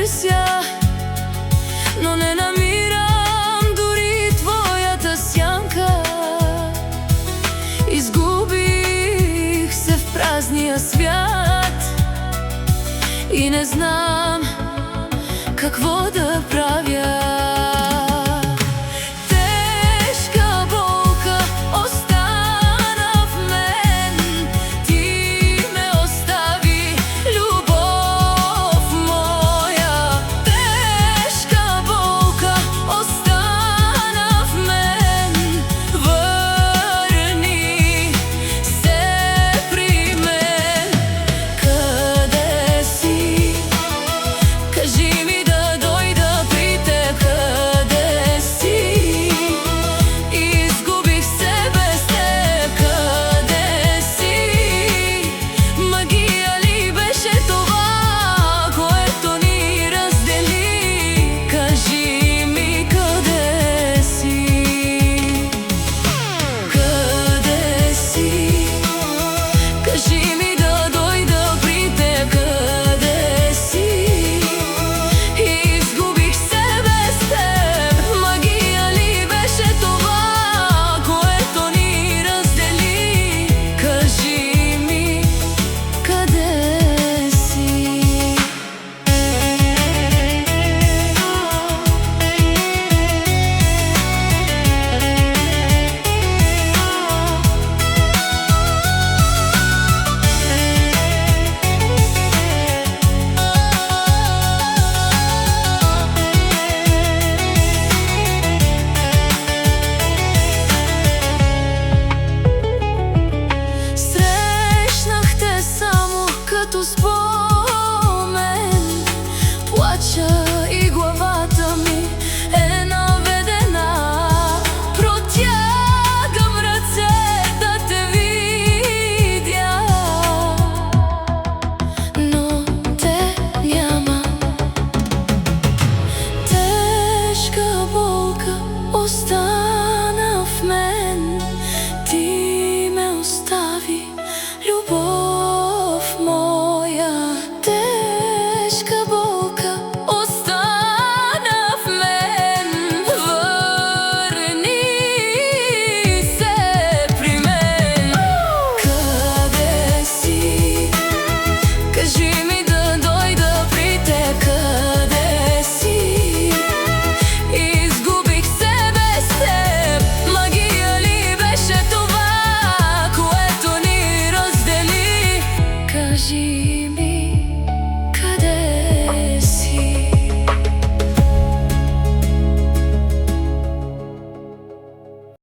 търся, но не намирам дори твоята сянка. Изгубих се в празния свят и не знам какво да правя. Като спомен плача и главата ми е наведена. Протягам ръце да те видя, но те няма. Тежка болка остана в мен, ти ме остави, любов моя. Тежка болка остана в мен, върни се при мен. Къде си? Кажи ми да дойда при теб. Къде си? Изгубих се без теб. Магия ли беше това, което ни раздели? Кажи.